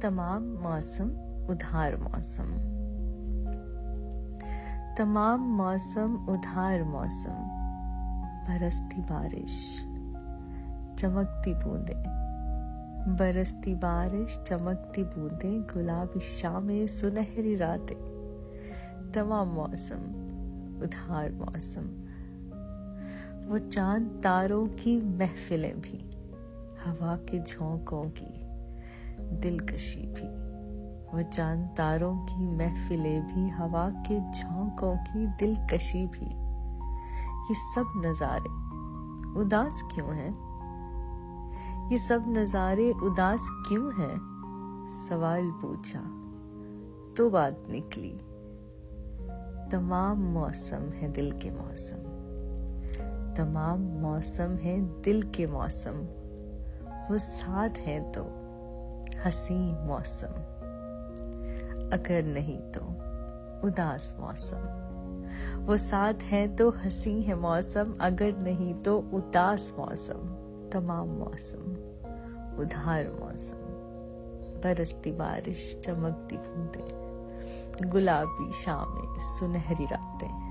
तमाम मौसम उधार मौसम, तमाम मौसम उधार मौसम, बरसती बारिश चमकती बूंदें, बरसती बारिश चमकती बूंदें, गुलाबी शामें सुनहरी रातें, तमाम मौसम उधार मौसम। वो चांद तारों की महफिलें भी, हवा के झोंकों की दिलकशी भी, वो चांद तारों की महफिलें भी, हवा के झोंकों की दिलकशी भी। ये सब नजारे उदास क्यों हैं? ये सब नजारे उदास क्यों हैं? सवाल पूछा तो बात निकली, तमाम मौसम है दिल के मौसम, तमाम मौसम है दिल के मौसम। वो साथ है तो हंसी मौसम, अगर नहीं तो उदास मौसम। वो साथ है तो हंसी है मौसम, अगर नहीं तो उदास मौसम। तमाम मौसम उधार मौसम, बरसती बारिश चमकती बूंदें, गुलाबी शामें सुनहरी रातें।